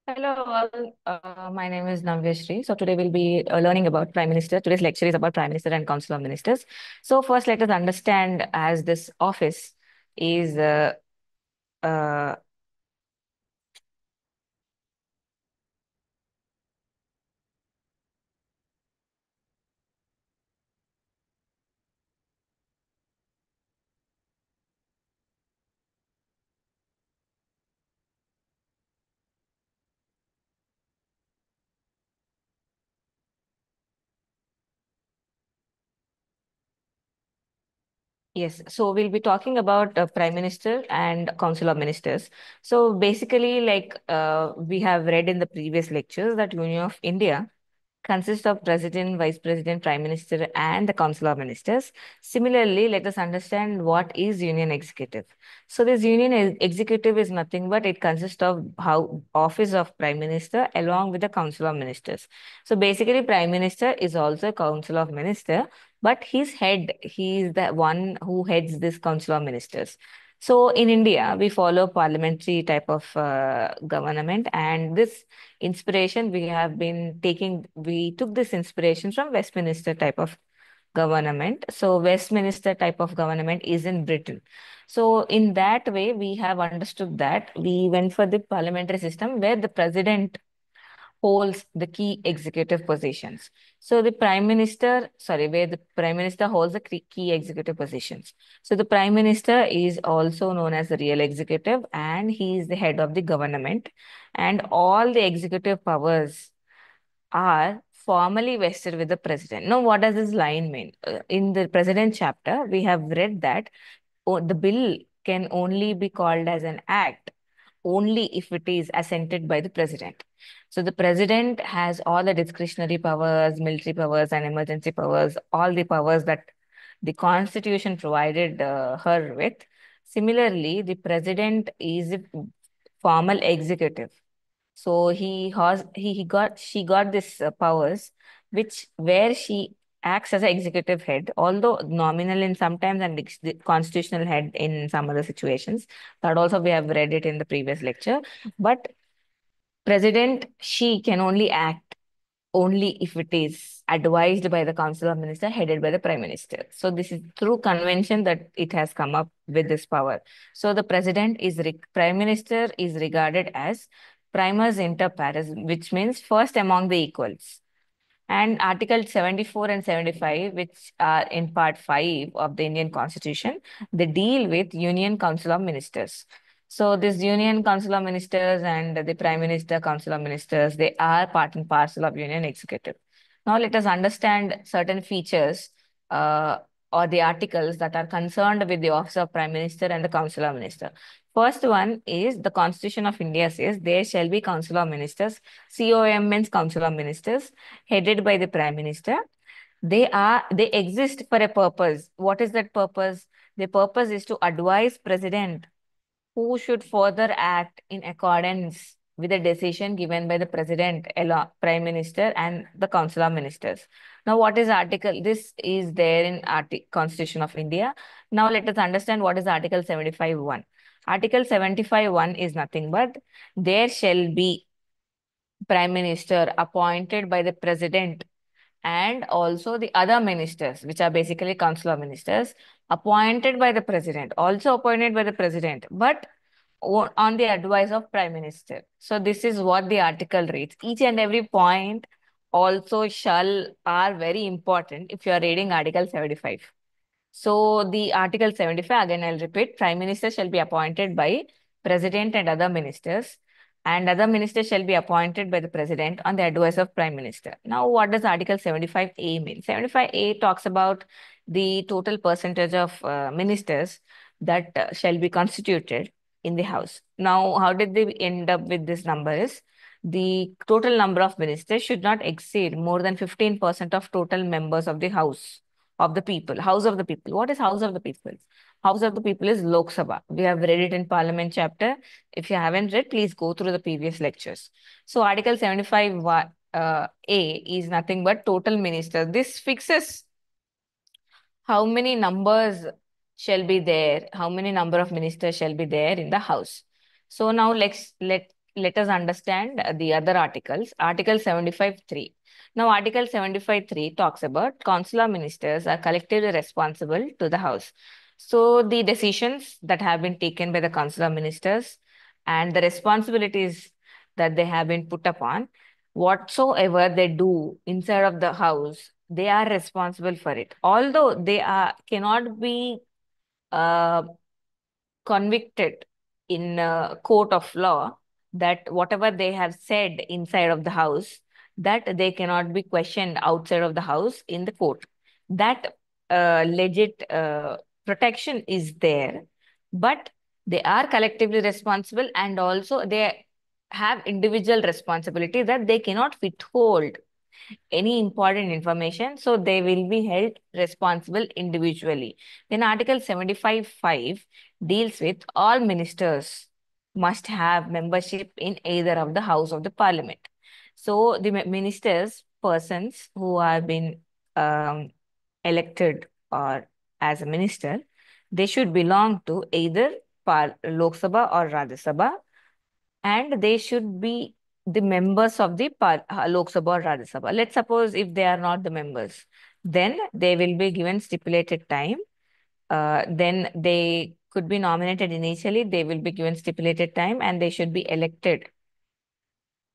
Hello all, my name is Navya. So today we'll be learning about Prime Minister. Today's lecture is about Prime Minister and Council of Ministers. So first let us understand as this office is uh, yes, so we'll be talking about Prime Minister and Council of Ministers. So basically, we have read in the previous lectures that Union of India consists of President, Vice President, Prime Minister, and the Council of Ministers. Similarly, let us understand what is Union Executive. So this Executive is nothing but it consists of how Office of Prime Minister along with the Council of Ministers. So basically, Prime Minister is also Council of Minister, but he is the one who heads this Council of Ministers. So in India, we follow parliamentary type of government, and this inspiration we took this inspiration from Westminster type of government. So Westminster type of government is in Britain. So in that way, we have understood that we went for the parliamentary system where the president holds the key executive positions. So the prime minister, sorry, where the prime minister holds the key executive positions. So the prime minister is also known as the real executive, and he is the head of the government. And all the executive powers are formally vested with the president. Now, what does this line mean? In the president chapter, we have read that the bill can only be called as an act only if it is assented by the president. So the president has all the discretionary powers, military powers, and emergency powers, all the powers that the constitution provided her with. Similarly, the president is a formal executive. So he got she got this powers, which where she acts as an executive head, although nominal in sometimes and the constitutional head in some other situations. That also we have read it in the previous lecture. But president, she can only act only if it is advised by the Council of Ministers headed by the Prime Minister. So this is through convention that it has come up with this power. So the Prime Minister is regarded as primus inter pares, which means first among the equals. And Article 74 and 75, which are in Part 5 of the Indian Constitution, they deal with Union Council of Ministers. So this Union Council of Ministers and the Prime Minister Council of Ministers, they are part and parcel of Union Executive. Now let us understand certain features uh, or the articles that are concerned with the Office of Prime Minister and the Council of Minister. First one is the Constitution of India says there shall be Council of Ministers. COM means Council of Ministers headed by the Prime Minister. They exist for a purpose. What is that purpose? The purpose is to advise President who should further act in accordance with the decision given by the President, Prime Minister, and the Council of Ministers. Now, what is article? This is there in Constitution of India. Now, let us understand what is Article 75.1. Article 75.1 is nothing but there shall be Prime Minister appointed by the President and also the other ministers, which are basically council of ministers, appointed by the president, also appointed by the president, but on the advice of prime minister. So this is what the article reads. Each and every point also shall are very important if you are reading Article 75. So the Article 75, again I'll repeat, Prime Minister shall be appointed by President and other ministers, and other ministers shall be appointed by the President on the advice of Prime Minister. Now, what does Article 75A mean? 75A talks about the total percentage of ministers that shall be constituted in the House. Now, how did they end up with this number is the total number of ministers should not exceed more than 15% of total members of the House of the people, House of the People. What is House of the People? House of the People is Lok Sabha. We have read it in Parliament chapter. If you haven't read, please go through the previous lectures. So Article 75 A is nothing but total ministers. This fixes how many numbers shall be there, how many number of ministers shall be there in the House. So now let us understand the other articles. Article 75.3. Now, Article 75.3 talks about consular ministers are collectively responsible to the House. So, the decisions that have been taken by the consular ministers and the responsibilities that they have been put upon, whatsoever they do inside of the House, they are responsible for it. Although they are cannot be uh, convicted in a court of law, that whatever they have said inside of the house, that they cannot be questioned outside of the house in the court. That legit protection is there, but they are collectively responsible, and also they have individual responsibility that they cannot withhold any important information, so they will be held responsible individually. Then Article 75.5 deals with all ministers must have membership in either of the House of the Parliament. So the ministers, persons who have been um, elected or as a minister, they should belong to either Lok Sabha or Rajya Sabha, and they should be the members of the Lok Sabha or Rajya Sabha. Let's suppose if they are not the members, then they will be given stipulated time. Then they could be nominated initially, they will be given stipulated time, and they should be elected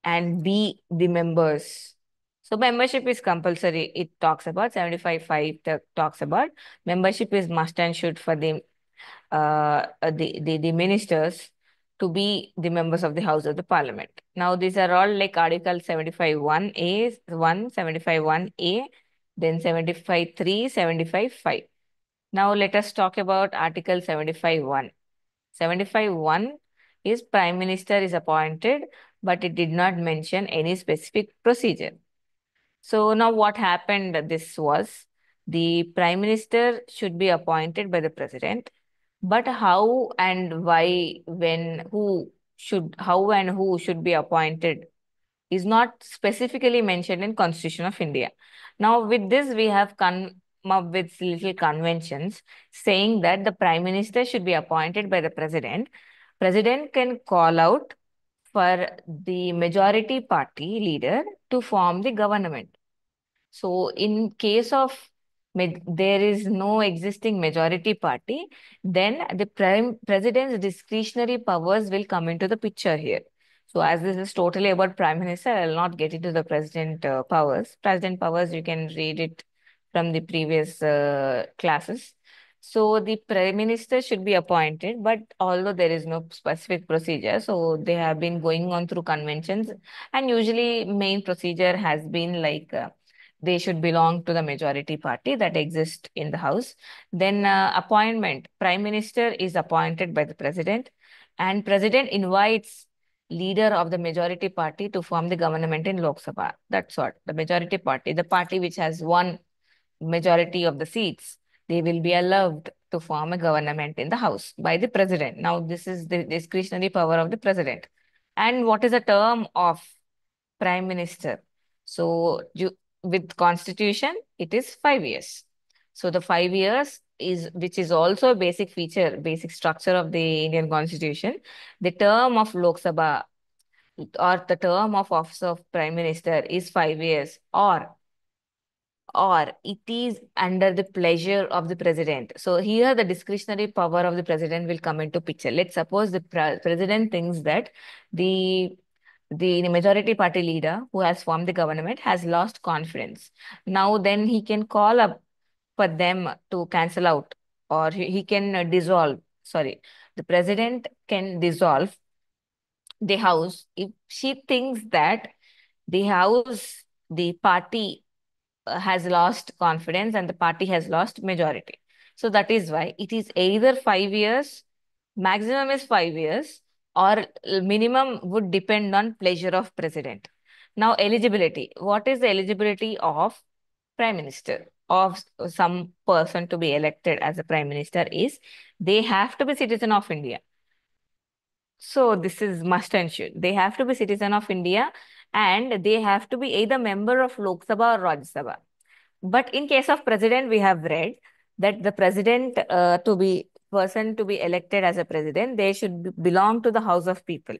and be the members. So membership is compulsory. It talks about 75.5 talks about membership is must and should for the ministers to be the members of the House of the Parliament. Now these are all like Article 75.1a, 1, 75.1a, then 75.3, 75.5. Now let us talk about Article 75.1. 75.1 is Prime Minister is appointed, but it did not mention any specific procedure. So now what happened, this was the Prime Minister should be appointed by the President, but how and why, when, how and who should be appointed is not specifically mentioned in Constitution of India. Now with this, we have come up with little conventions saying that the Prime Minister should be appointed by the President. President can call out for the majority party leader to form the government. So in case of there is no existing majority party, then the prime president's discretionary powers will come into the picture here. So as this is totally about prime minister, I will not get into the president powers. President powers, you can read it from the previous classes. So the prime minister should be appointed, but although there is no specific procedure, so they have been going on through conventions, and usually main procedure has been like they should belong to the majority party that exists in the house. Then appointment, prime minister is appointed by the president, and president invites leader of the majority party to form the government in Lok Sabha. That's what the majority party, the party which has won majority of the seats, they will be allowed to form a government in the house by the president. Now this is the discretionary power of the president. And what is the term of prime minister? So with constitution, it is 5 years. So the 5 years is, which is also a basic feature, basic structure of the Indian constitution. The term of Lok Sabha or the term of office of prime minister is 5 years, or it is under the pleasure of the president. So here the discretionary power of the president will come into picture. Let's suppose the president thinks that the the majority party leader who has formed the government has lost confidence. Now then he can call up for them to cancel out, or he can dissolve. Sorry, the president can dissolve the house if she thinks that the house, the party has lost confidence and the party has lost majority. So that is why it is either 5 years, maximum is 5 years, or minimum would depend on pleasure of president. Now eligibility. What is the eligibility of prime minister, of some person to be elected as a prime minister, is they have to be citizen of India. So this is must and should. They have to be citizen of India, and they have to be either member of Lok Sabha or Rajya Sabha. But in case of president, we have read that the president, to be person to be elected as a president, they should belong to the House of People.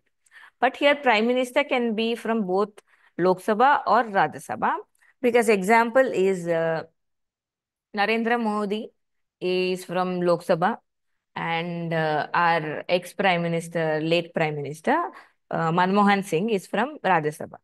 But here, Prime Minister can be from both Lok Sabha or Rajya Sabha. Because example is Narendra Modi is from Lok Sabha, and our ex-Prime Minister, late Prime Minister, Manmohan Singh is from Rajya Sabha.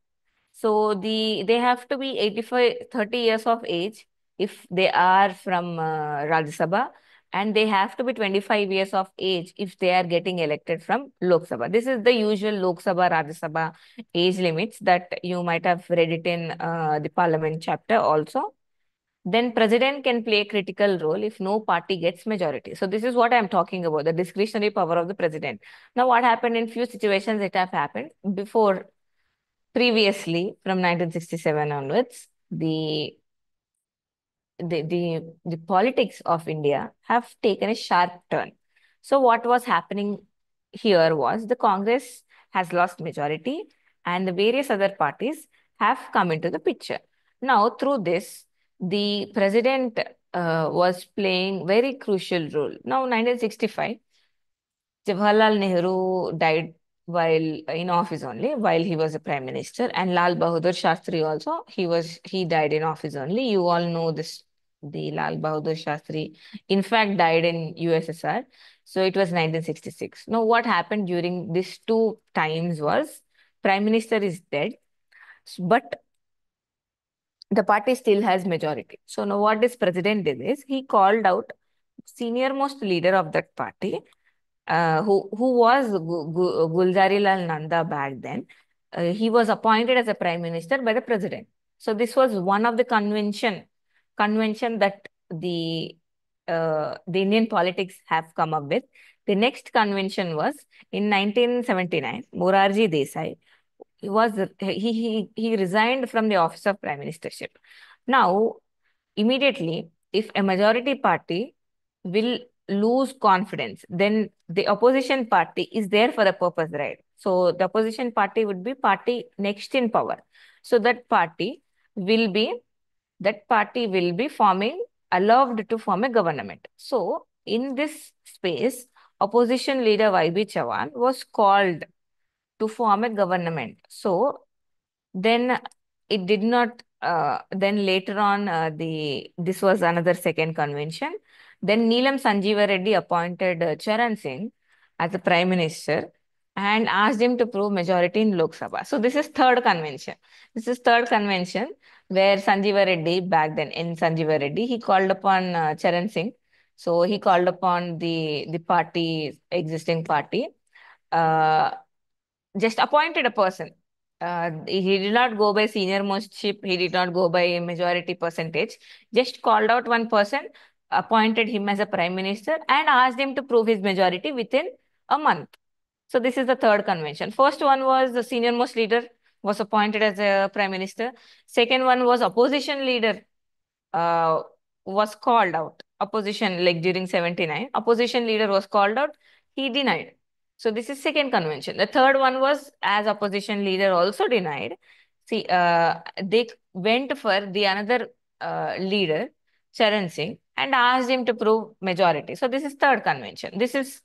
So they have to be 85, 30 years of age if they are from Rajya Sabha, and they have to be 25 years of age if they are getting elected from Lok Sabha. This is the usual Lok Sabha, Rajya Sabha age limits that you might have read it in the Parliament chapter also. Then president can play a critical role if no party gets majority. So this is what I'm talking about, the discretionary power of the president. Now, what happened in few situations, it have happened before, previously from 1967 onwards, the politics of India have taken a sharp turn. So what was happening here was the Congress has lost majority and the various other parties have come into the picture. Now, through this, the president was playing very crucial role. Now, 1965, Jawaharlal Nehru died while in office only, while he was a prime minister, and Lal Bahadur Shastri also, he died in office only. You all know this, the Lal Bahadur Shastri, in fact, died in USSR. So it was 1966. Now, what happened during these two times was prime minister is dead, but the party still has majority. So now what this president did is he called out senior most leader of that party, who was Gulzari Lal Nanda back then. He was appointed as a prime minister by the president. So this was one of the convention that the Indian politics have come up with. The next convention was in 1979. Morarji Desai, he resigned from the office of prime ministership. Now, immediately, if a majority party will lose confidence, then the opposition party is there for a purpose, right? So the opposition party would be party next in power. So will be will be forming, allowed to form a government. So in this space, opposition leader YB Chavan was called to form a government. So then it did not, then later on, this was another second convention. Then Neelam Sanjeeva Reddy appointed Charan Singh as the prime minister and asked him to prove majority in Lok Sabha. So this is third convention. This is third convention where Sanjeeva Reddy, back then in Sanjeeva Reddy, he called upon Charan Singh. So he called upon the party, existing party, uh, just appointed a person. He did not go by senior mostship. He did not go by majority percentage. Just called out one person, appointed him as a prime minister, and asked him to prove his majority within a month. So this is the third convention. First one was the senior most leader was appointed as a prime minister. Second one was opposition leader uh, was called out. Opposition, like during 79, opposition leader was called out. He denied. So this is second convention. The third one was as opposition leader also denied. See, they went for the another leader, Charan Singh, and asked him to prove majority. So this is third convention. This is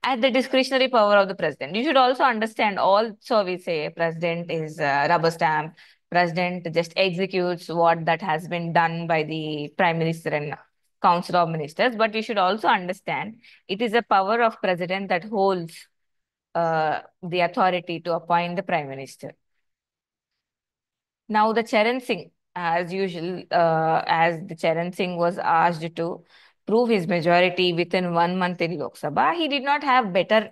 at the discretionary power of the president. You should also understand, also we say president is rubber stamp. President just executes what that has been done by the prime minister and council of ministers. But you should also understand it is a power of president that holds the authority to appoint the prime minister. Now the Charan Singh, as usual, as the Charan Singh was asked to prove his majority within 1 month in Lok Sabha, he did not have better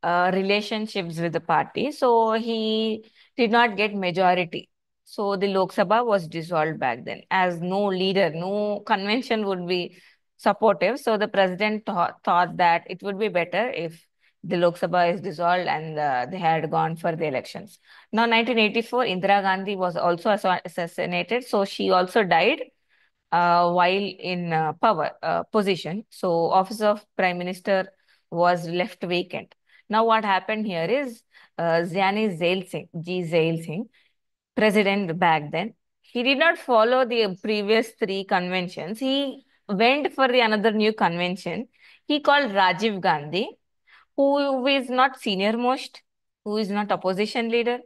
relationships with the party. So he did not get majority. So the Lok Sabha was dissolved back then, as no leader, no convention would be supportive. So the president thought that it would be better if the Lok Sabha is dissolved and they had gone for the elections. Now, 1984, Indira Gandhi was also assassinated. So she also died while in power position. So office of prime minister was left vacant. Now what happened here is Ziani Zail Singh, G. Zail Singh, president back then, he did not follow the previous three conventions. He went for the another new convention. He called Rajiv Gandhi, who is not senior most. who is not opposition leader,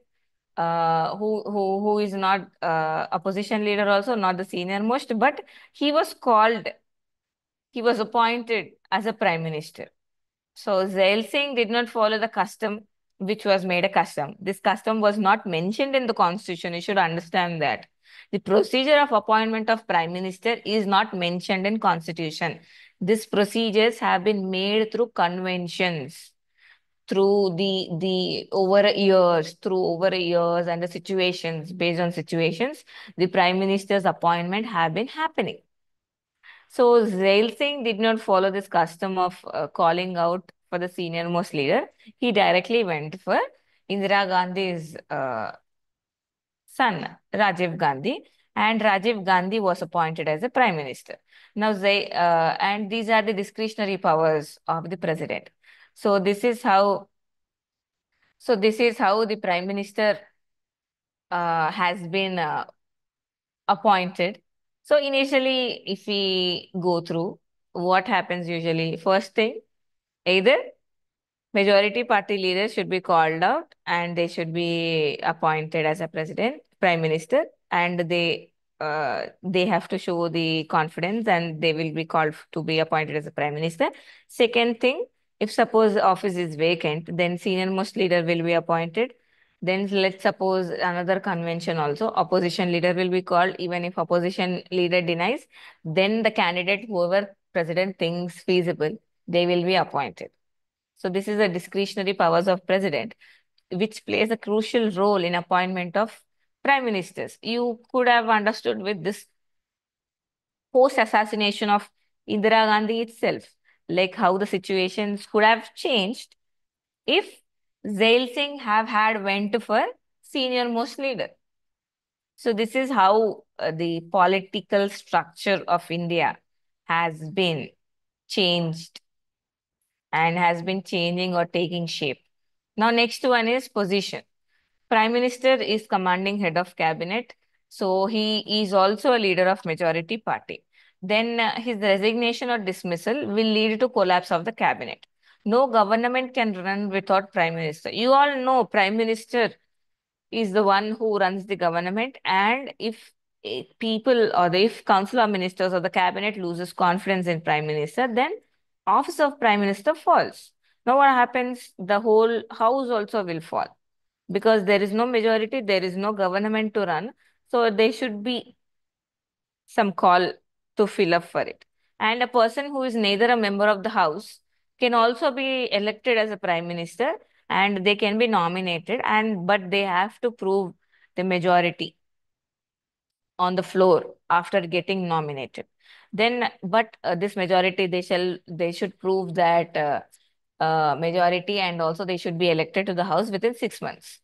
who is not opposition leader also, not the senior most, but he was called, he was appointed as a prime minister. So Zail Singh did not follow the custom which was made a custom. This custom was not mentioned in the constitution. You should understand that. The procedure of appointment of prime minister is not mentioned in constitution. These procedures have been made through conventions, through the over years and the situations, based on situations, the prime minister's appointment have been happening. So Zail Singh did not follow this custom of calling out for the senior most leader. He directly went for Indira Gandhi's son, Rajiv Gandhi, and Rajiv Gandhi was appointed as a prime minister. Now, and these are the discretionary powers of the president. So this is how the prime minister has been appointed. So initially, if we go through what happens usually, first thing, either majority party leaders should be called out and they should be appointed as a president, prime minister, and they have to show the confidence and they will be called to be appointed as a prime minister. Second thing, if suppose the office is vacant, then senior most leader will be appointed. Then let's suppose another convention also, opposition leader will be called. Even if opposition leader denies, then the candidate, whoever president thinks feasible, they will be appointed. So this is the discretionary powers of president, which plays a crucial role in appointment of prime ministers. You could have understood with this post-assassination of Indira Gandhi itself, like how the situations could have changed if Zail Singh have had went for senior most leader. So this is how the political structure of India has been changed and has been changing or taking shape. Now, next one is position. Prime Minister is commanding head of cabinet, so he is also a leader of majority party. Then his resignation or dismissal will lead to collapse of the cabinet. No government can run without prime minister. You all know prime minister is the one who runs the government, and if people or if council of ministers or the cabinet loses confidence in prime minister, then office of prime minister falls. Now what happens? The whole house also will fall because there is no majority, there is no government to run. So there should be some call to fill up for it. And a person who is neither a member of the house can also be elected as a prime minister, and they can be nominated, and but they have to prove the majority on the floor after getting nominated. Then, but this majority, they should prove that majority, and also they should be elected to the house within 6 months.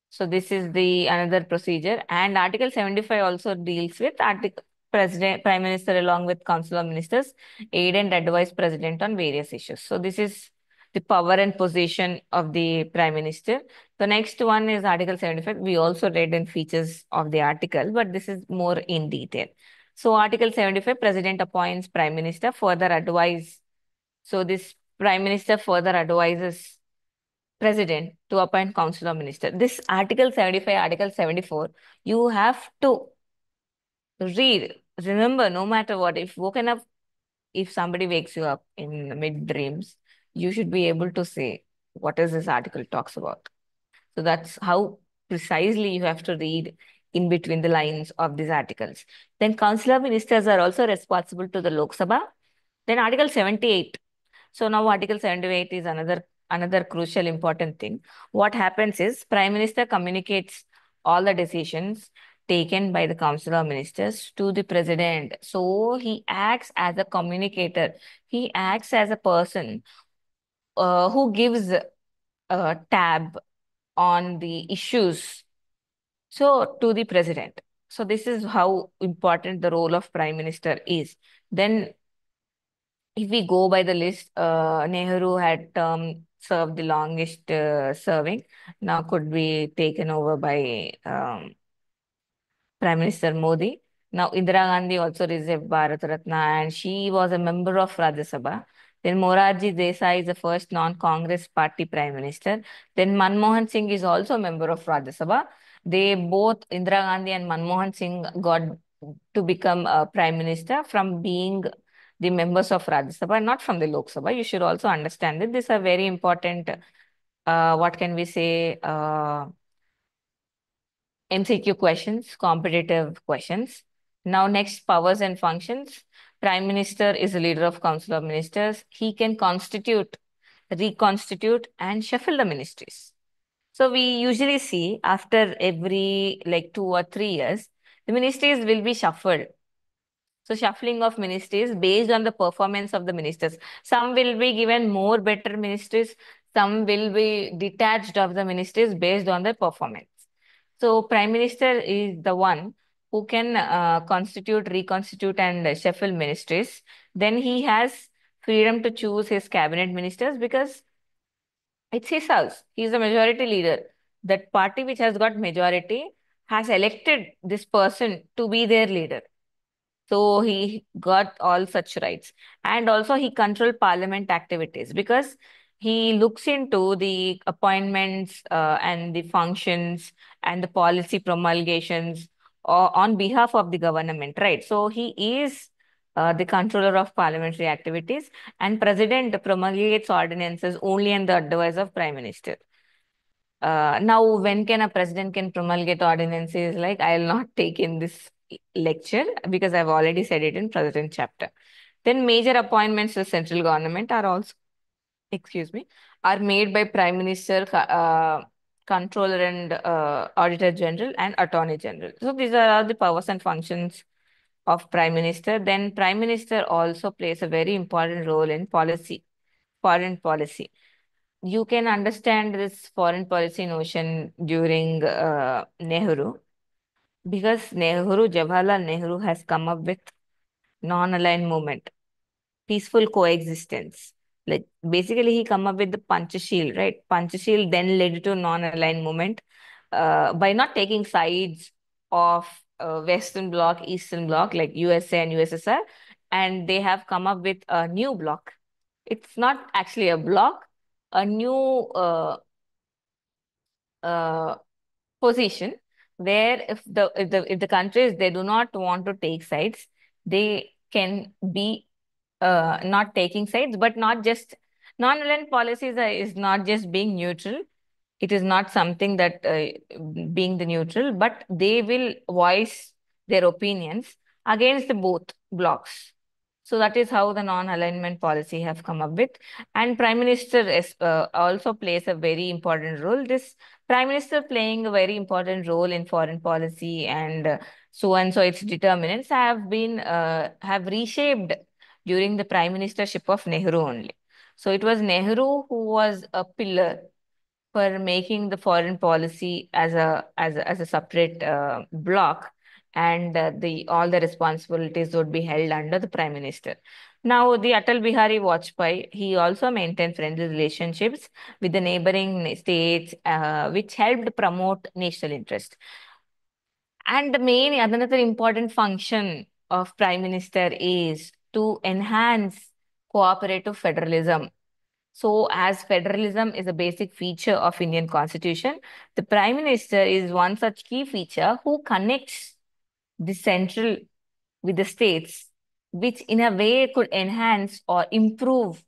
So this is the another procedure. And Article 75 also deals with Article President, Prime Minister along with Council of Ministers aid and advise President on various issues. So this is the power and position of the Prime Minister. The next one is Article 75. We also read in features of the article, but this is more in detail. So Article 75, President appoints Prime Minister, further advise. So this Prime Minister further advises president to appoint council of minister. This Article 75, Article 74, you have to read. Remember, no matter what, if woken up, if somebody wakes you up in mid dreams, you should be able to say, what is this article talks about? So that's how precisely you have to read in between the lines of these articles. Then council of ministers are also responsible to the Lok Sabha. Then Article 78. So now Article 78 is another crucial important thing. What happens is Prime Minister communicates all the decisions taken by the Council of Ministers to the President. So he acts as a communicator. He acts as a person who gives a tab on the issues so to the President. So this is how important the role of Prime Minister is. Then if we go by the list, Nehru had served the longest serving. Now could be taken over by Prime Minister Modi. Now Indira Gandhi also received Bharat Ratna and she was a member of Rajya Sabha. Then Morarji Desai is the first non-Congress party prime minister. Then Manmohan Singh is also a member of Rajya Sabha. They both, Indira Gandhi and Manmohan Singh, got to become prime minister from being the members of Rajya Sabha, not from the Lok Sabha. You should also understand that these are very important, what can we say, MCQ questions, competitive questions. Now, next, powers and functions. Prime Minister is the leader of Council of Ministers. He can constitute, reconstitute, and shuffle the ministries. So we usually see after every like 2 or 3 years, the ministries will be shuffled. So shuffling of ministries based on the performance of the ministers. Some will be given more better ministries. Some will be detached of the ministries based on their performance. So Prime Minister is the one who can constitute, reconstitute, and shuffle ministries. Then he has freedom to choose his cabinet ministers because it's his house. He is the majority leader. That party which has got majority has elected this person to be their leader. So he got all such rights. And also he controlled parliament activities because he looks into the appointments and the functions and the policy promulgations on behalf of the government, right? So he is the controller of parliamentary activities, and president promulgates ordinances only on the advice of prime minister. Now, when can a president can promulgate ordinances? Like, I'll not take in this lecture because I've already said it in president chapter. Then major appointments to the central government are also, excuse me, are made by prime minister, controller and auditor general and attorney general. So these are all the powers and functions of prime minister. Then prime minister also plays a very important role in policy, foreign policy. You can understand this foreign policy notion during Nehru, because Jawaharlal Nehru has come up with non-aligned movement, peaceful coexistence. Like basically, he come up with the Panchashil, right? Panchashil then led to non-aligned movement by not taking sides of Western Bloc, Eastern Bloc like USA and USSR, and they have come up with a new bloc. It's not actually a bloc, a new uh, position where if the countries they do not want to take sides, they can be not taking sides, but not just non-aligned policies is not just being neutral. It is not something that being the neutral, but they will voice their opinions against the both blocks. So that is how the non-alignment policy have come up with. And Prime Minister is, also plays a very important role. This Prime Minister playing a very important role in foreign policy, and so and so its determinants have reshaped during the prime ministership of Nehru only. So it was Nehru who was a pillar for making the foreign policy as a separate block, and the all the responsibilities would be held under the prime minister. Now, the Atal Bihari Vajpayee, he also maintained friendly relationships with the neighboring states, which helped promote national interest. And the main another important function of prime minister is to enhance cooperative federalism. So, as federalism is a basic feature of Indian Constitution, the Prime Minister is one such key feature who connects the central with the states, which in a way could enhance or improve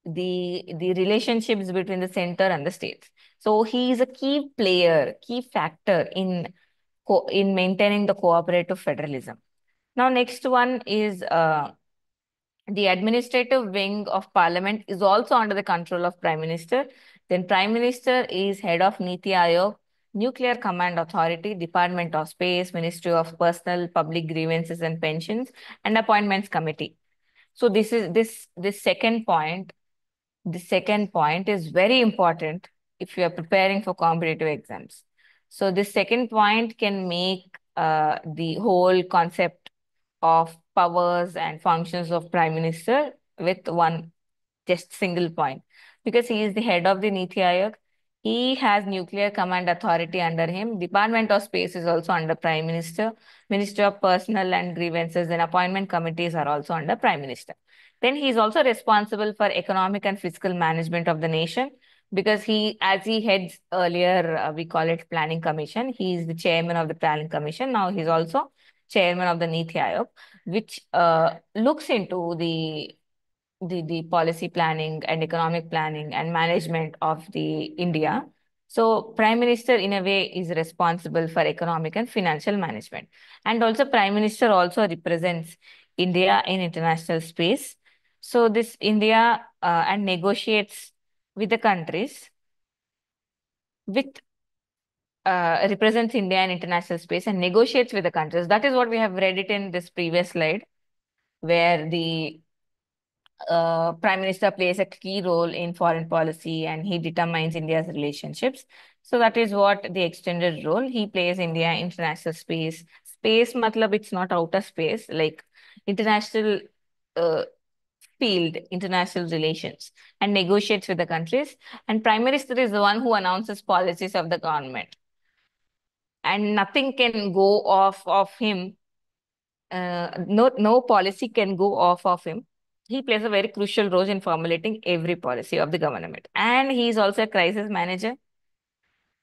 the relationships between the center and the states. So he is a key player, key factor in maintaining the cooperative federalism. Now, next one is the administrative wing of parliament is also under the control of prime minister. Then prime minister is head of Niti Aayog, Nuclear Command Authority, Department of Space, Ministry of Personal Public Grievances and Pensions, and Appointments Committee. So this second point. The second point is very important if you are preparing for competitive exams. So this second point can make the whole concept of powers and functions of prime minister with one just single point, because he is the head of the Niti Aayog. He has nuclear command authority under him. Department of Space is also under prime minister. Ministry of Personal and Grievances and appointment committees are also under prime minister. Then he is also responsible for economic and fiscal management of the nation because as he heads earlier, we call it Planning Commission. He is the chairman of the Planning Commission. Now he's also chairman of the Niti Aayog, which looks into the policy planning and economic planning and management of the India. So Prime Minister in a way is responsible for economic and financial management. And also Prime Minister also represents India in international space. So this India and negotiates with the countries with represents India in international space and negotiates with the countries. That is what we have read it in this previous slide, where the Prime Minister plays a key role in foreign policy and he determines India's relationships. So that is what the extended role he plays India international space. Space matlab it's not outer space, like international uh, field, international relations, and negotiates with the countries. And Prime Minister is the one who announces policies of the government. And nothing can go off of him. No policy can go off of him. He plays a very crucial role in formulating every policy of the government. And he is also a crisis manager.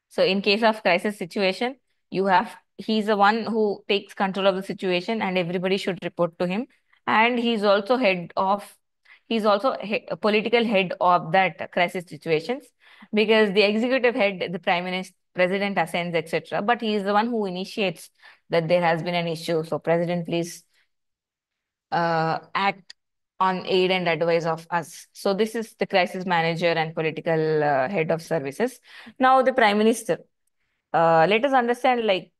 So in case of crisis situation, he's the one who takes control of the situation and everybody should report to him. And he's also a political head of that crisis situations because the executive head, the prime minister, president assigns, etc. But he is the one who initiates that there has been an issue. So president, please act on aid and advice of us. So this is the crisis manager and political head of services. Now the prime minister. Let us understand like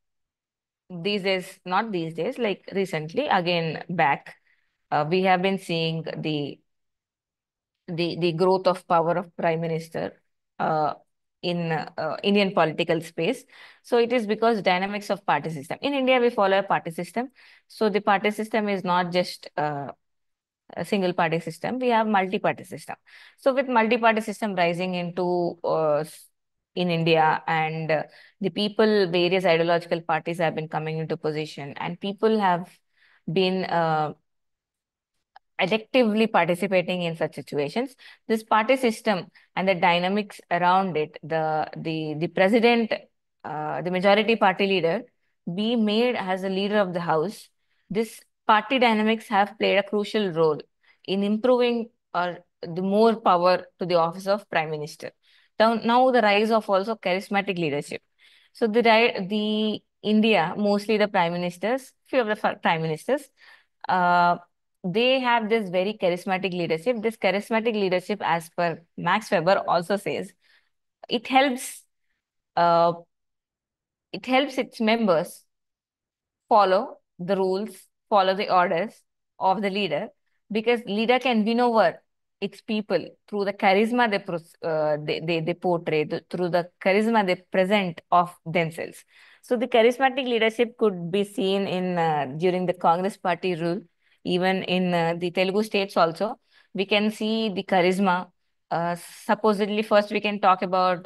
these days, not these days, like recently, again back, we have been seeing the growth of power of prime minister uh, in Indian political space. So it is because dynamics of party system. In India, we follow a party system. So the party system is not just a single party system, we have multi-party system. So with multi-party system rising into in India and the people, various ideological parties have been coming into position and people have been electively participating in such situations. This party system and the dynamics around it, the president, the majority party leader, be made as a leader of the house. This party dynamics have played a crucial role in improving or the more power to the office of prime minister. Now the rise of also charismatic leadership. So the India, mostly the prime ministers, few of the prime ministers, uh, they have this very charismatic leadership. This charismatic leadership, as per Max Weber, also says it helps uh, it helps its members follow the rules, follow the orders of the leader, because leader can win over its people through the charisma they portray, through the charisma they present of themselves. So the charismatic leadership could be seen in during the Congress party rule, even in the Telugu states also. We can see the charisma. Supposedly, first we can talk about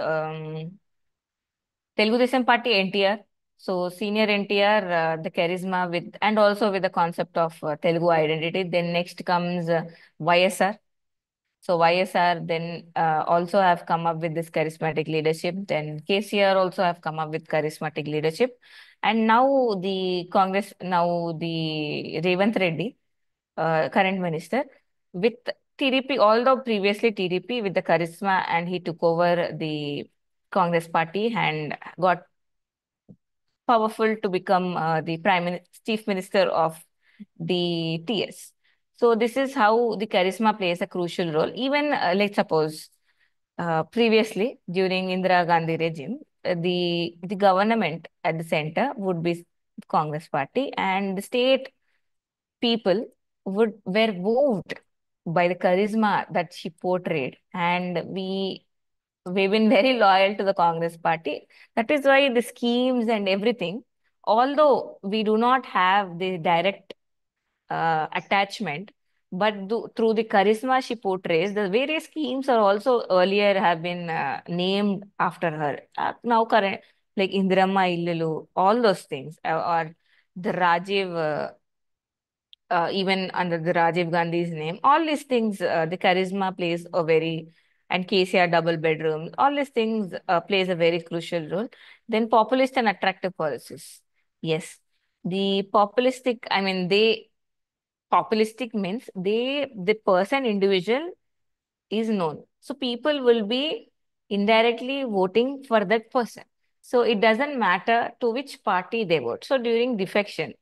Telugu Desam Party NTR. So senior NTR, the charisma with and also with the concept of Telugu identity. Then next comes YSR. So YSR then also have come up with this charismatic leadership. Then KCR also have come up with charismatic leadership. And now the Congress, now the Revant Reddy, current minister, with TDP, although previously TDP with the charisma and he took over the Congress party and got powerful to become the chief minister of the TS. So this is how the charisma plays a crucial role. Even let's suppose previously during Indira Gandhi regime, the government at the center would be Congress party, and the state people were moved by the charisma that she portrayed, and we've been very loyal to the Congress party. That is why the schemes and everything, although we do not have the direct attachment, but through the charisma she portrays, the various schemes are also earlier have been named after her. Now current, like Indiramma Illalu, all those things, or the Rajiv even under the Rajiv Gandhi's name. All these things, the charisma plays a very, and KCR double bedroom, all these things plays a very crucial role. Then populist and attractive policies. Yes, the populistic, I mean, populistic means the person individual is known. So people will be indirectly voting for that person. So it doesn't matter to which party they vote. So during defection,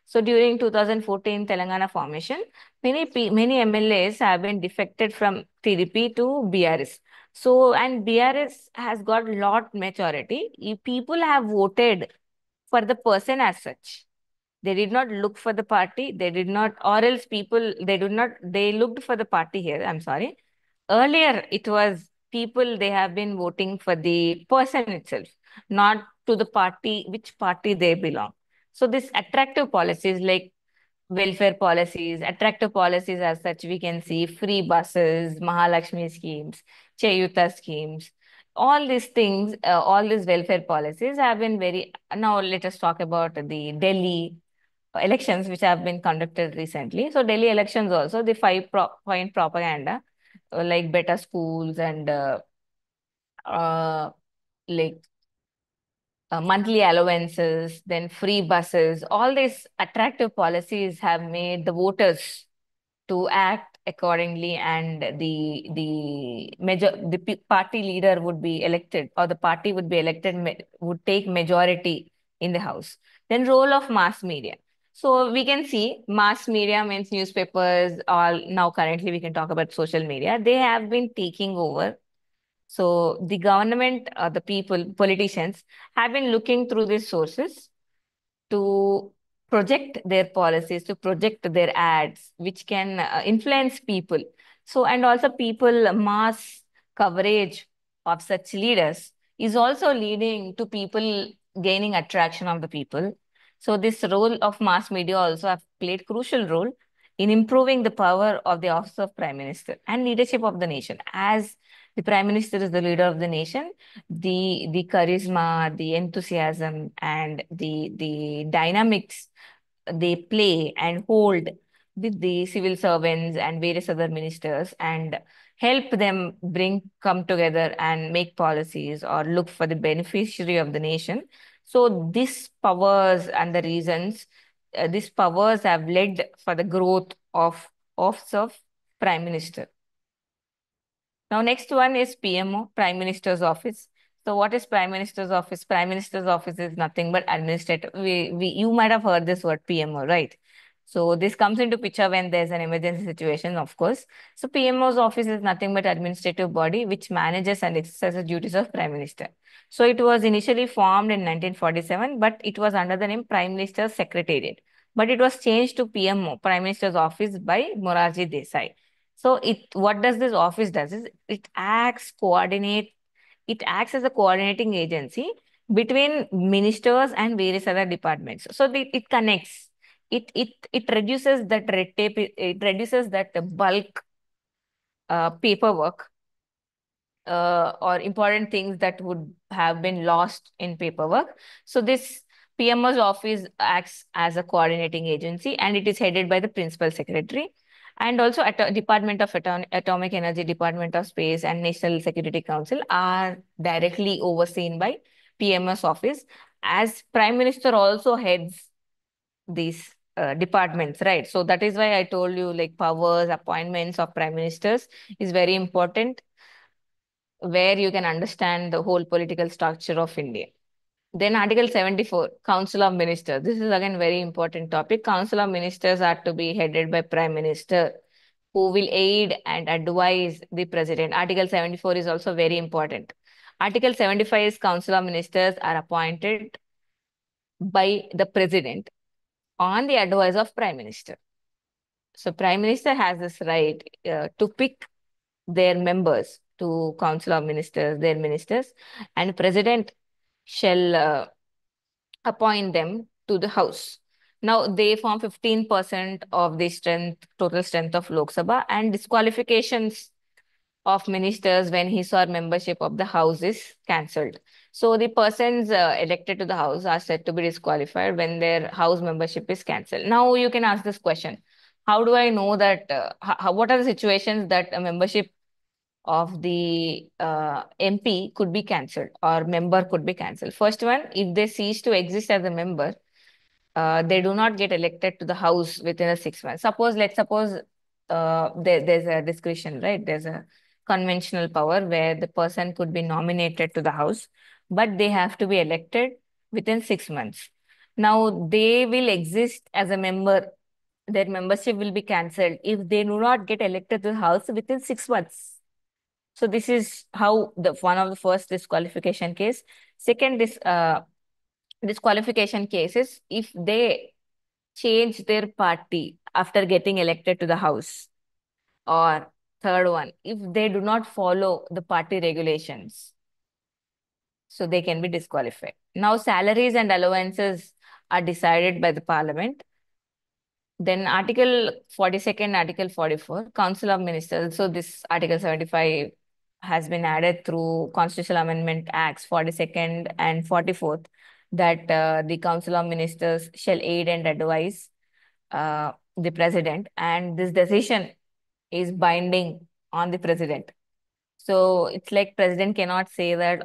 so during 2014 Telangana formation, many MLAs have been defected from TDP to BRS. So and BRS has got lot majority. If people have voted for the person as such. They did not look for the party. They did not, or else people, they did not, they looked for the party here. I'm sorry. Earlier, it was people, they have been voting for the person itself, not to the party, which party they belong. So, this attractive policies like welfare policies, attractive policies as such, we can see free buses, Mahalakshmi schemes, Chayuta schemes, all these things, all these welfare policies have been very. Now, let us talk about the Delhi elections which have been conducted recently. So Delhi elections also, the point propaganda, like better schools and uh, like monthly allowances, then free buses, all these attractive policies have made the voters to act accordingly, and the party leader would be elected, or the party would be elected, would take majority in the house. Then role of mass media. So we can see mass media means newspapers. All now currently we can talk about social media. They have been taking over. So the government, the people, politicians have been looking through these sources to project their policies, to project their ads, which can influence people. So, and also people mass coverage of such leaders is also leading to people gaining attraction of the people. So, this role of mass media also have played crucial role in improving the power of the office of prime minister and leadership of the nation. As the prime minister is the leader of the nation, the charisma, the enthusiasm, and the dynamics they play and hold with the civil servants and various other ministers and help them come together and make policies or look for the beneficiary of the nation. So these powers and the reasons, these powers have led for the growth of office of prime minister. Now, next one is PMO, Prime Minister's Office. So, what is Prime Minister's Office? Prime Minister's Office is nothing but administrative. You might have heard this word PMO, right? So, this comes into picture when there's an emergency situation, of course. So, PMO's office is nothing but administrative body which manages and exercises duties of Prime Minister. So, it was initially formed in 1947, but it was under the name Prime Minister's Secretariat. But it was changed to PMO, Prime Minister's Office, by Morarji Desai. So it what does this office does is it acts as a coordinating agency between ministers and various other departments. So it connects. It reduces that red tape, it reduces that bulk paperwork or important things that would have been lost in paperwork. So this PMO's office acts as a coordinating agency and it is headed by the principal secretary. And also at Department of Atomic Energy, Department of Space and National Security Council are directly overseen by PMO's office, as Prime Minister also heads these departments, right? So that is why I told you like powers, appointments of prime ministers is very important, where you can understand the whole political structure of India. Then Article 74, Council of Ministers. This is again very important topic. Council of Ministers are to be headed by Prime Minister, who will aid and advise the President. Article 74 is also very important. Article 75 is Council of Ministers are appointed by the President on the advice of Prime Minister. So Prime Minister has this right to pick their members to Council of Ministers, their ministers, and President shall appoint them to the House. Now they form 15% of the total strength of Lok Sabha, and disqualifications of ministers when his or membership of the House is cancelled. So the persons elected to the House are said to be disqualified when their House membership is cancelled. Now you can ask this question: how do I know that? What are the situations that a membership of the MP could be cancelled or member could be cancelled? First one, if they cease to exist as a member, they do not get elected to the house within a 6 months. Let's suppose there's a discretion, right? There's a conventional power where the person could be nominated to the house, but they have to be elected within 6 months. Now they will exist as a member. Their membership will be cancelled if they do not get elected to the house within 6 months. So this is how the one of the first disqualification case. Second, this disqualification cases if they change their party after getting elected to the house. Or third one, if they do not follow the party regulations, so they can be disqualified. Now, salaries and allowances are decided by the parliament. Then Article 42nd, Article 44, Council of Ministers. So this Article 75 has been added through Constitutional Amendment Acts 42nd and 44th, that the Council of Ministers shall aid and advise the president, and this decision is binding on the president. So it's like president cannot say that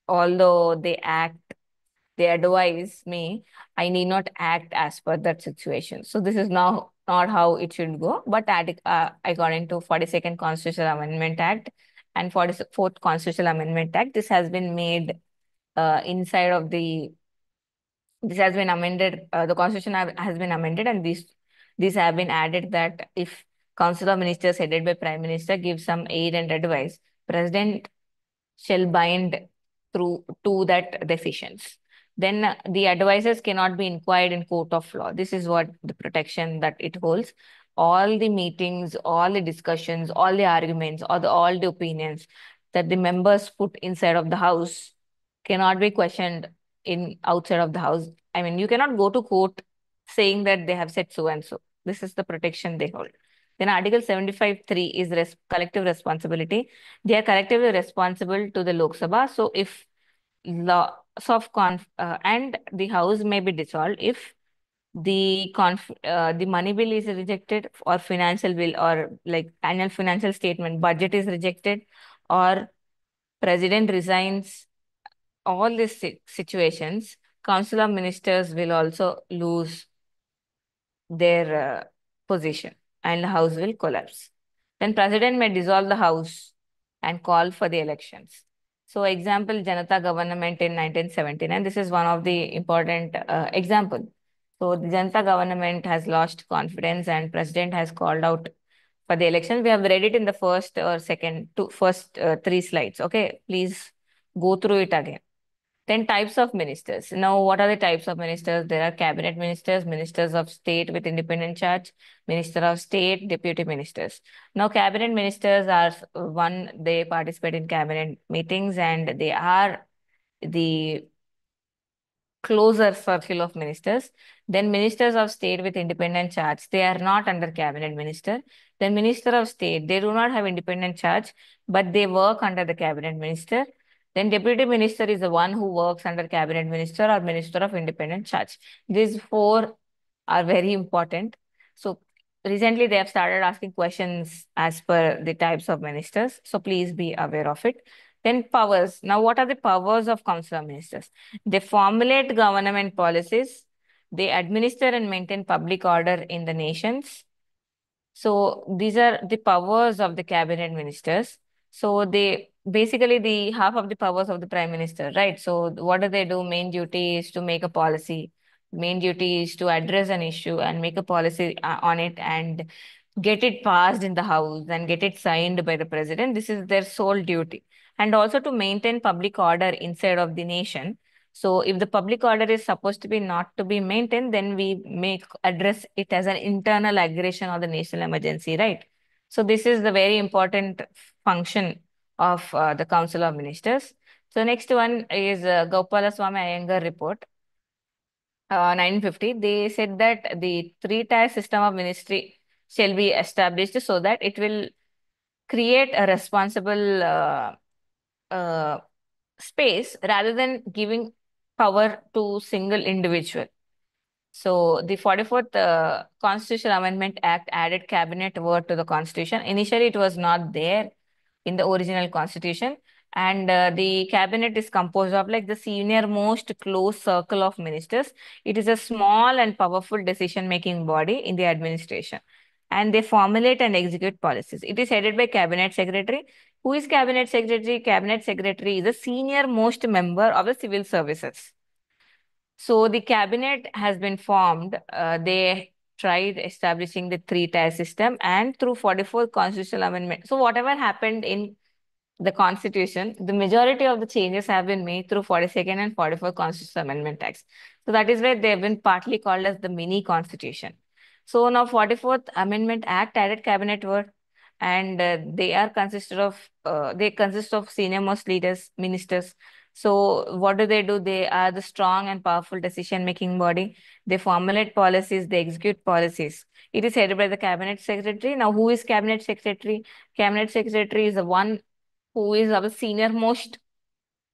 although they advise me, I need not act as per that situation. So this is now not how it should go. But according to 42nd Constitutional Amendment Act and 44th Constitutional Amendment Act, this has been made inside of the this has been amended. The constitution has been amended, and these have been added that if Council of Ministers headed by Prime Minister gives some aid and advice, President shall bind through to that decisions. Then the advices cannot be inquired in court of law. This is what the protection that it holds. All the meetings, all the discussions, all the arguments, all the opinions that the members put inside of the house cannot be questioned in outside of the house. I mean, you cannot go to court saying that they have said so and so. This is the protection they hold. Then Article 75(3) is collective responsibility. They are collectively responsible to the Lok Sabha. So if loss of and the house may be dissolved if the money bill is rejected, or financial bill, or like annual financial statement budget is rejected, or president resigns. All these situations, council of ministers will also lose their position and the house will collapse. Then president may dissolve the house and call for the elections. So example, Janata government in 1979. This is one of the important example. So the Janata government has lost confidence and president has called out for the election. We have read it in the first or second, first three slides. Okay, please go through it again. Then types of ministers. Now, what are the types of ministers? There are cabinet ministers, ministers of state with independent charge, minister of state, deputy ministers. Now, cabinet ministers are one, they participate in cabinet meetings and they are the closer circle of ministers. Then ministers of state with independent charge, they are not under cabinet minister. Then minister of state, they do not have independent charge, but they work under the cabinet minister. Then deputy minister is the one who works under cabinet minister or minister of independent charge. These four are very important. So recently they have started asking questions as per the types of ministers. So please be aware of it. Then powers. Now, what are the powers of council of ministers? They formulate government policies. They administer and maintain public order in the nations. So these are the powers of the cabinet ministers. So they basically the half of the powers of the prime minister, right? So what do they do? Main duty is to make a policy. Main duty is to address an issue and make a policy on it and get it passed in the house and get it signed by the president. This is their sole duty. And also to maintain public order inside of the nation. So if the public order is supposed to be not to be maintained, then we make address it as an internal aggression or the national emergency, right? So this is the very important function of the Council of Ministers. So next one is Gopalaswamy Iyengar report, 1950. They said that the three-tier system of ministry shall be established so that it will create a responsible uh, space rather than giving power to single individual. So the 44th Constitutional Amendment Act added cabinet word to the constitution. Initially, it was not there in the original constitution. And the cabinet is composed of like the senior most close circle of ministers. It is a small and powerful decision making body in the administration. And they formulate and execute policies. It is headed by cabinet secretary. Who is cabinet secretary? Cabinet secretary is a senior most member of the civil services. So the cabinet has been formed. They tried establishing the three-tier system and through 44th constitutional amendment. So whatever happened in the constitution, the majority of the changes have been made through 42nd and 44th constitutional amendment acts. So that is why they have been partly called as the mini constitution. So now 44th amendment act added cabinet word, and they consist of senior most leaders, ministers. So what do? They are the strong and powerful decision making body. They formulate policies, they execute policies. It is headed by the cabinet secretary. Now who is cabinet secretary? Cabinet secretary is the one who is our senior most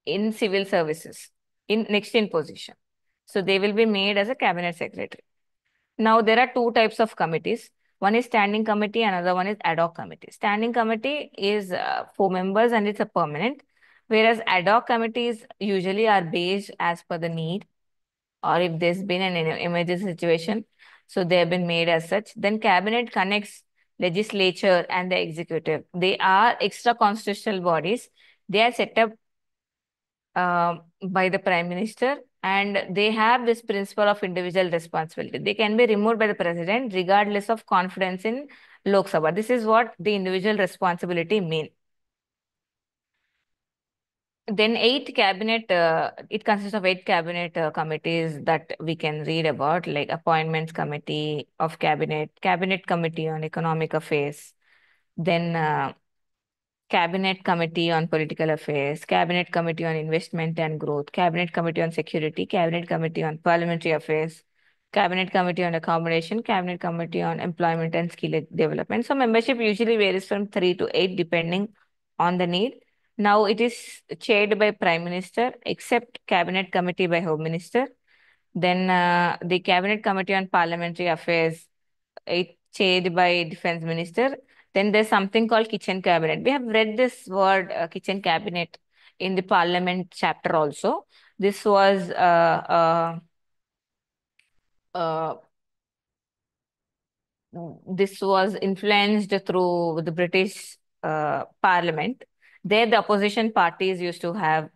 in civil services, in next in position. So they will be made as a cabinet secretary. Now there are two types of committees. One is standing committee, another one is ad hoc committee. Standing committee is four members and it's a permanent, whereas ad hoc committees usually are based as per the need or if there's been an emergency situation. So they have been made as such. Then cabinet connects legislature and the executive. They are extra constitutional bodies. They are set up by the prime minister and they have this principle of individual responsibility. They can be removed by the president regardless of confidence in Lok Sabha. This is what the individual responsibility mean. Then it consists of eight cabinet committees that we can read about, like appointments committee of cabinet, cabinet committee on economic affairs, then cabinet committee on political affairs, cabinet committee on investment and growth, cabinet committee on security, cabinet committee on parliamentary affairs, cabinet committee on accommodation, cabinet committee on employment and skill development. So membership usually varies from 3 to 8 depending on the need. Now it is chaired by Prime Minister, except Cabinet Committee by Home Minister. Then the Cabinet Committee on Parliamentary Affairs, it chaired by Defense Minister. Then there's something called Kitchen Cabinet. We have read this word Kitchen Cabinet in the Parliament chapter also. This was uh, this was influenced through the British Parliament. There, the opposition parties have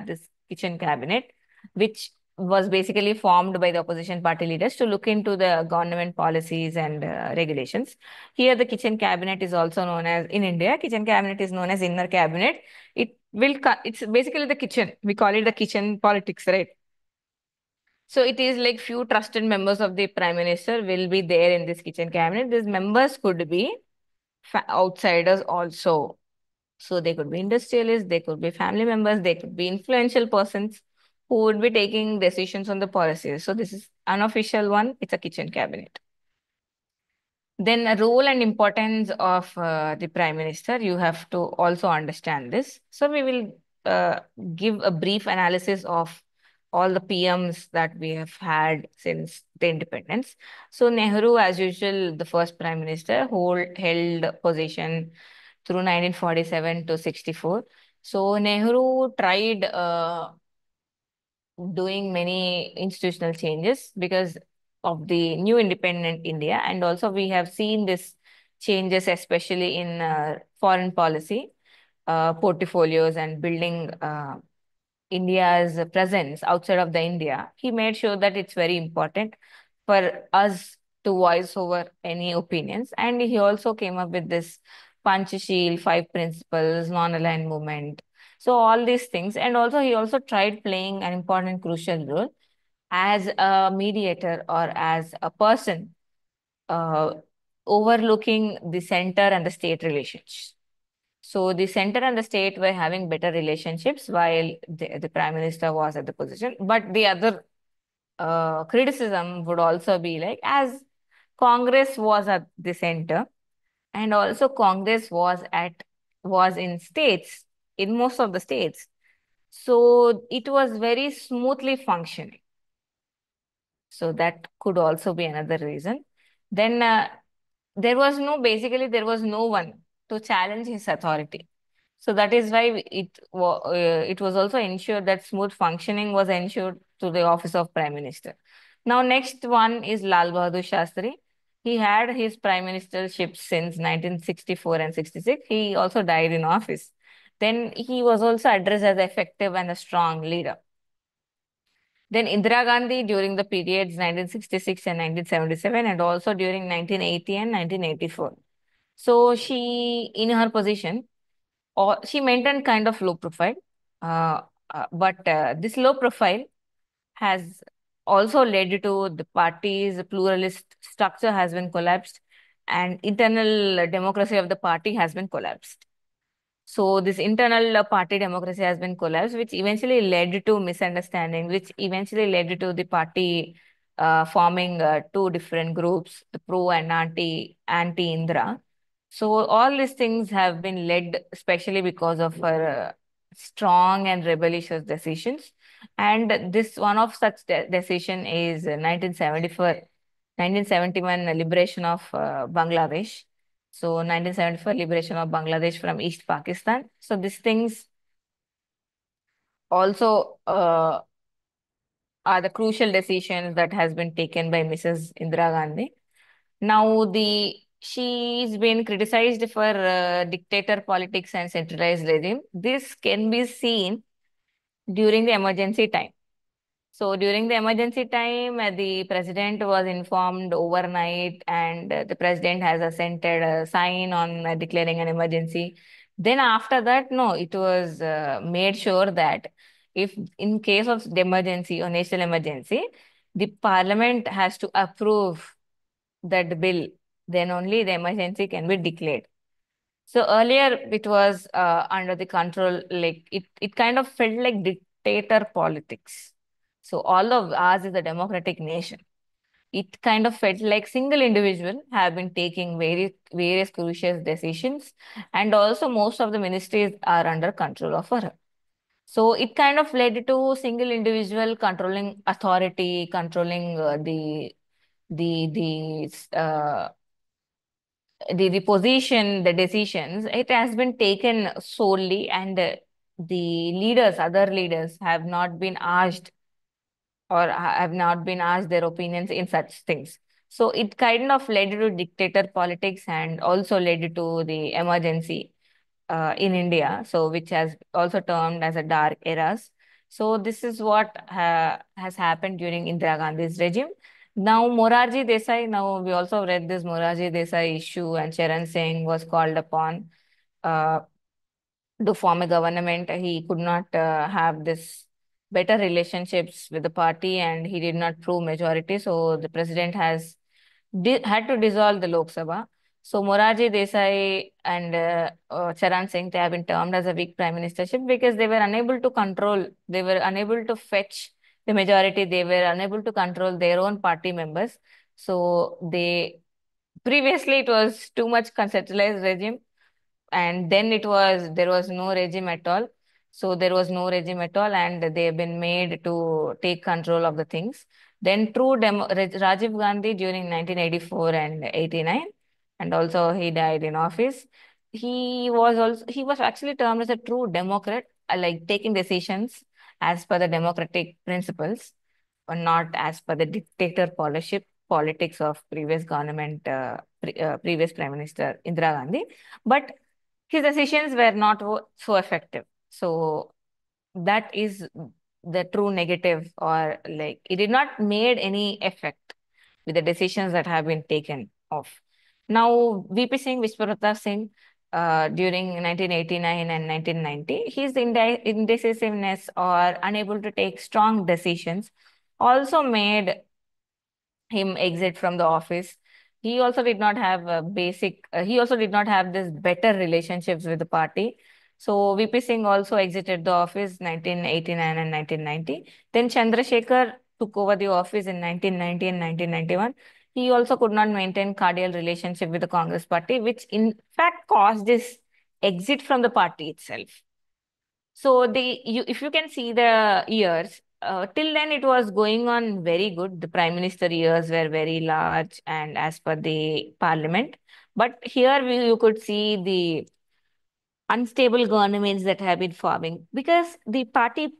this kitchen cabinet, which was basically formed by the opposition party leaders to look into the government policies and regulations. Here, the kitchen cabinet is also known as, in India, kitchen cabinet is known as inner cabinet. It's basically the kitchen. We call it the kitchen politics, right? So it is like few trusted members of the prime minister will be there in this kitchen cabinet. These members could be outsiders also. So they could be industrialists, they could be family members, they could be influential persons who would be taking decisions on the policies. So this is unofficial one. It's a kitchen cabinet. Then the role and importance of the prime minister, you have to also understand this. So we will give a brief analysis of all the PMs that we have had since the independence. So Nehru, as usual, the first prime minister, held position through 1947 to 64. So Nehru tried doing many institutional changes because of the new independent India. And also we have seen this changes, especially in foreign policy, portfolios and building India's presence outside of the India. He made sure that it's very important for us to voice over any opinions. And he also came up with this Panchashil, five principles, non-aligned movement. So all these things. And also he also tried playing an important crucial role as a mediator or as a person uh, overlooking the center and the state relations. So the center and the state were having better relationships while the prime minister was at the position. But the other criticism would also be like, as Congress was at the center and also Congress was in states, in most of the states. So it was very smoothly functioning. So that could also be another reason. Then there was no one to challenge his authority. So that is why it was also ensured that smooth functioning was ensured to the office of Prime Minister. Now, next one is Lal Bahadur Shastri. He had his prime ministership since 1964 and 66. He also died in office. Then he was also addressed as effective and a strong leader. Then Indira Gandhi during the periods 1966 and 1977, and also during 1980 and 1984. So she, in her position, or she maintained kind of low profile, uh, but this low profile has also led to the party's pluralist structure has been collapsed, and internal democracy of the party has been collapsed. So this internal party democracy has been collapsed, which eventually led to misunderstanding, which eventually led to the party forming two different groups, the pro and anti Indra. So all these things have been led, especially because of her strong and rebellious decisions. And this one of such decision is 1974, 1971 liberation of Bangladesh. So 1974 liberation of Bangladesh from East Pakistan. So these things also are the crucial decisions that has been taken by Mrs. Indira Gandhi. Now she's been criticized for dictator politics and centralized regime. This can be seen during the emergency time. So during the emergency time, the president was informed overnight, and the president has assented a sign on declaring an emergency. Then after that, no, it was made sure that if in case of the emergency or national emergency, the parliament has to approve that bill. Then only the emergency can be declared. So earlier it was under the control, like it kind of felt like dictator politics. So all of ours is a democratic nation. It kind of felt like single individual have been taking various crucial decisions, and also most of the ministries are under control of her. So it kind of led to single individual controlling authority, controlling the the position, the decisions, it has been taken solely, and the leaders, other leaders, have not been asked or have not been asked their opinions in such things. So it kind of led to dictator politics and also led to the emergency in India, so which has also termed as a dark eras. So this is what has happened during Indira Gandhi's regime. Now Morarji Desai, now we also read this Morarji Desai issue, and Charan Singh was called upon uh, to form a government. He could not have this better relationships with the party, and he did not prove majority. So the president has had to dissolve the Lok Sabha. So Morarji Desai and Charan Singh, they have been termed as a weak prime ministership because they were unable to control, they were unable to fetch the majority, they were unable to control their own party members. So previously it was too much centralized regime, and then there was no regime at all. So there was no regime at all, and they have been made to take control of the things. Then Rajiv Gandhi during 1984 and 89, and also he died in office. He was actually termed as a true democrat, like taking decisions as per the democratic principles, or not as per the dictator policy politics of previous government, previous Prime Minister Indira Gandhi. But his decisions were not so effective. So that is the true negative, or like it did not made any effect with the decisions that have been taken off. Now, VP Singh, Vishwanath Singh, during 1989 and 1990, his indecisiveness or unable to take strong decisions also made him exit from the office. He also did not have he also did not have this better relationships with the party. So VP Singh also exited the office 1989 and 1990. Then Chandrasekhar took over the office in 1990 and 1991. He also could not maintain cordial relationship with the Congress party, which in fact caused this exit from the party itself. So if you can see the years, till then it was going on very good. The prime minister years were very large and as per the parliament. But here you could see the unstable governments that have been forming because the party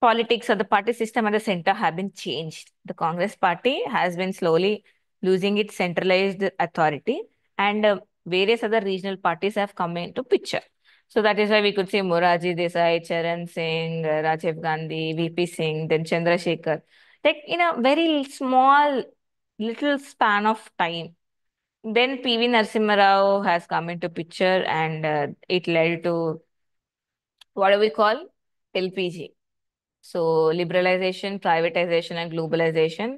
politics or the party system at the center have been changed. The Congress party has been slowly losing its centralized authority, and various other regional parties have come into picture. So that is why we could say Moraji Desai, Charan Singh, Rajiv Gandhi, VP Singh, then Chandrasekhar. Like in a very small little span of time. Then PV Narasimha Rao has come into picture, and it led to what do we call LPG. So liberalization, privatization, and globalization.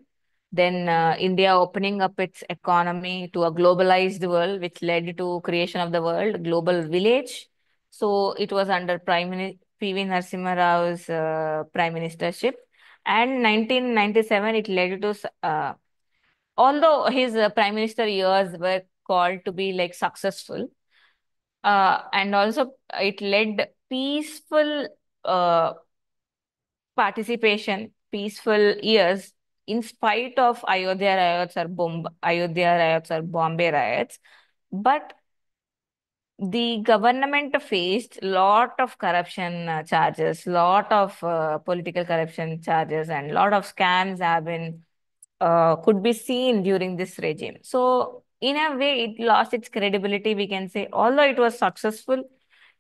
Then India opening up its economy to a globalized world, which led to creation of the world global village. So it was under PV Narasimha Rao's prime ministership, and 1997 it led to although his prime minister years were called to be like successful, and also it led peaceful. Participation, peaceful years, in spite of Ayodhya riots or Bombay riots. But the government faced lot of corruption charges, lot of political corruption charges, and lot of scams have been could be seen during this regime. So in a way, it lost its credibility. We can say, although it was successful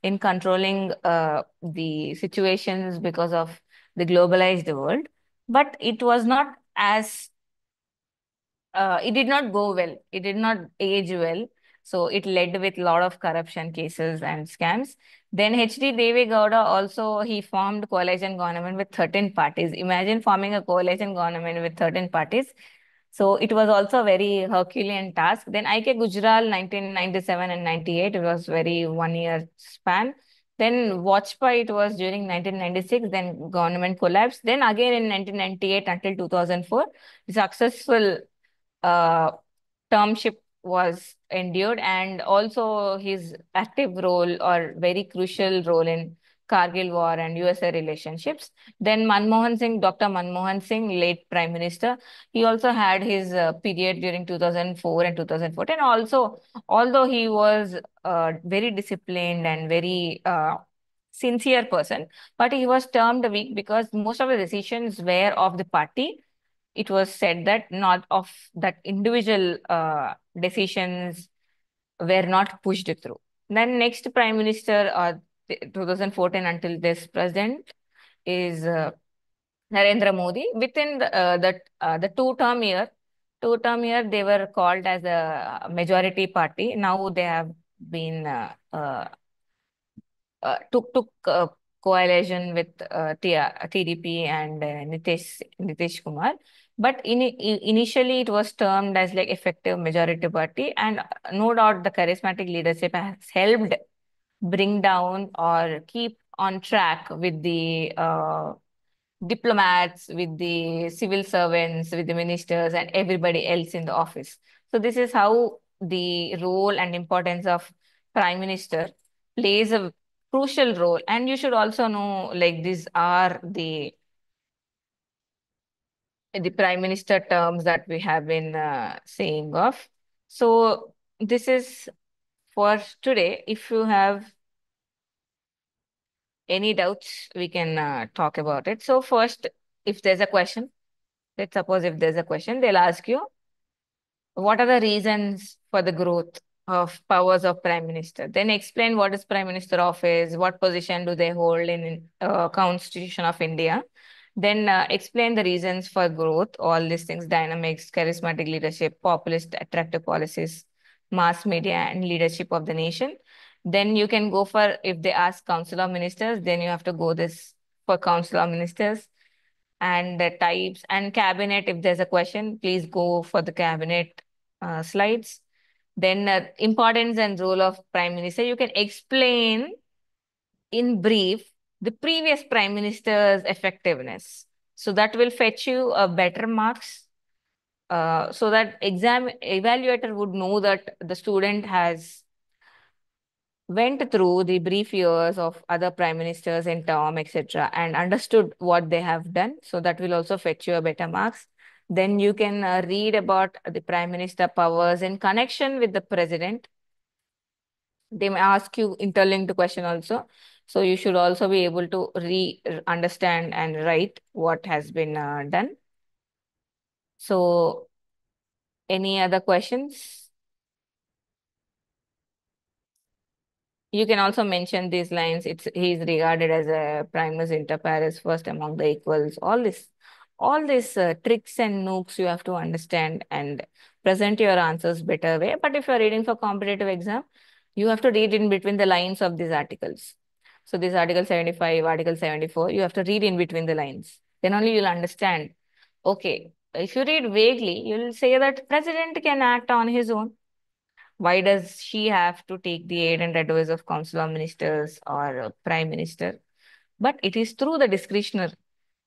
in controlling the situations because of the globalized world, but it was not as it did not go well. It did not age well. So it led with a lot of corruption cases and scams. Then H.D. Deve Gowda also he formed coalition government with 13 parties. Imagine forming a coalition government with 13 parties. So it was also a very Herculean task. Then I.K. Gujral 1997 and 98, it was very 1 year span. Then Vajpayee, it was during 1996, then government collapsed. Then again in 1998 until 2004, successful uh, termship was endured, and also his active role or very crucial role in Kargil War and USA relationships. Then Manmohan Singh, Dr. Manmohan Singh, late Prime Minister, he also had his period during 2004 and 2014. Also, although he was very disciplined and very sincere person, but he was termed weak because most of the decisions were of the party. It was said that not of that individual decisions were not pushed through. Then next prime minister, 2014 until this president, is Narendra Modi. Within the two-term year, they were called as a majority party. Now they have been took coalition with TDP and Nitish Kumar. But initially, it was termed as like effective majority party, and no doubt the charismatic leadership has helped bring down or keep on track with the diplomats, with the civil servants, with the ministers, and everybody else in the office. So this is how the role and importance of prime minister plays a crucial role. And you should also know, like these are the prime minister terms that we have been saying of. So this is for today. If you have any doubts, we can talk about it. So first, if there's a question, let's suppose if there's a question, they'll ask you, what are the reasons for the growth of powers of prime minister? Then explain what is prime minister office, what position do they hold in Constitution of India. Then explain the reasons for growth, all these things, dynamics, charismatic leadership, populist, attractive policies, mass media, and leadership of the nation. Then you can go for, if they ask council of ministers, then you have to go this for council of ministers and the types and cabinet. If there's a question, please go for the cabinet slides. Then importance and role of prime minister. You can explain in brief the previous prime minister's effectiveness. So that will fetch you a better marks. So that exam evaluator would know that the student has went through the brief years of other prime ministers in term, etc., and understood what they have done. So that will also fetch you a better marks. Then you can read about the prime minister powers in connection with the president. They may ask you interlinked question also. So you should also be able to understand and write what has been done. So any other questions? You can also mention these lines. He is regarded as a primus inter pares, first among the equals. All these tricks and nooks you have to understand and present your answers better way. But if you are reading for competitive exam, you have to read in between the lines of these articles. So this Article 75, Article 74, you have to read in between the lines. Then only you'll understand. Okay, if you read vaguely, you'll say that president can act on his own. Why does she have to take the aid and advice of council of ministers or prime minister? But it is through the discretionary,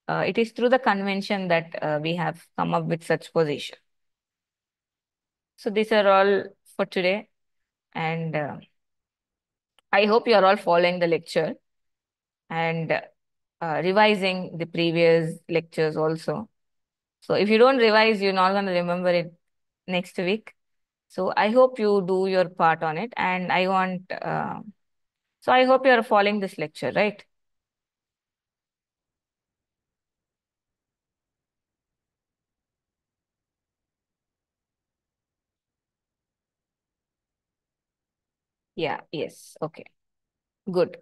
it is through the convention that we have come up with such position. So these are all for today, and I hope you are all following the lecture and revising the previous lectures also. So if you don't revise, you're not going to remember it next week. So I hope you do your part on it, and I want. So I hope you are following this lecture, right? Yeah, yes. Okay, good.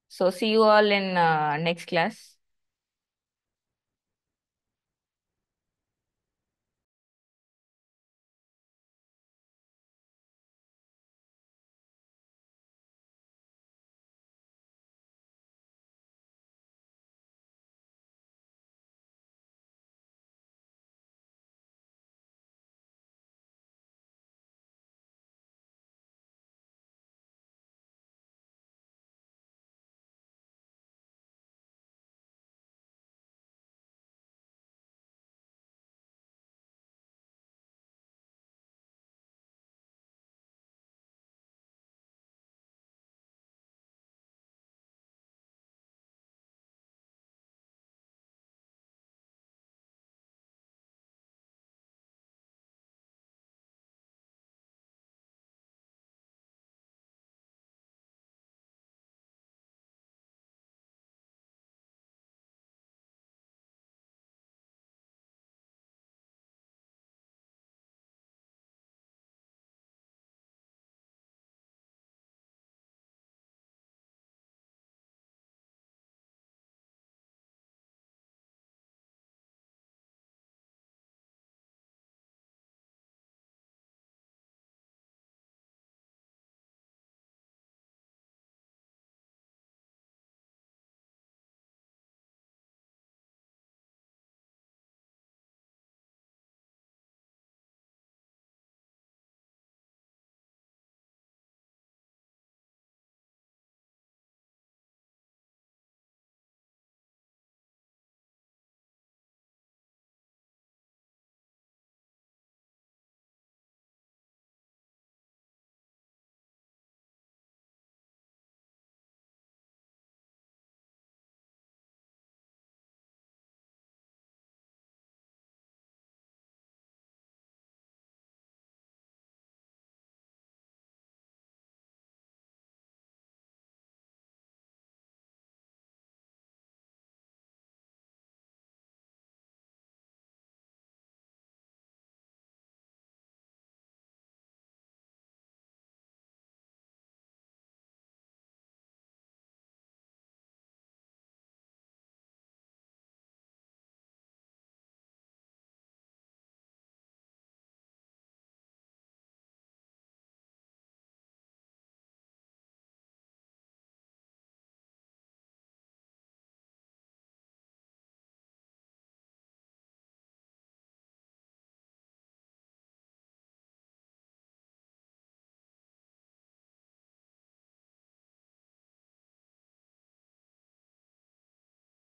So see you all in next class.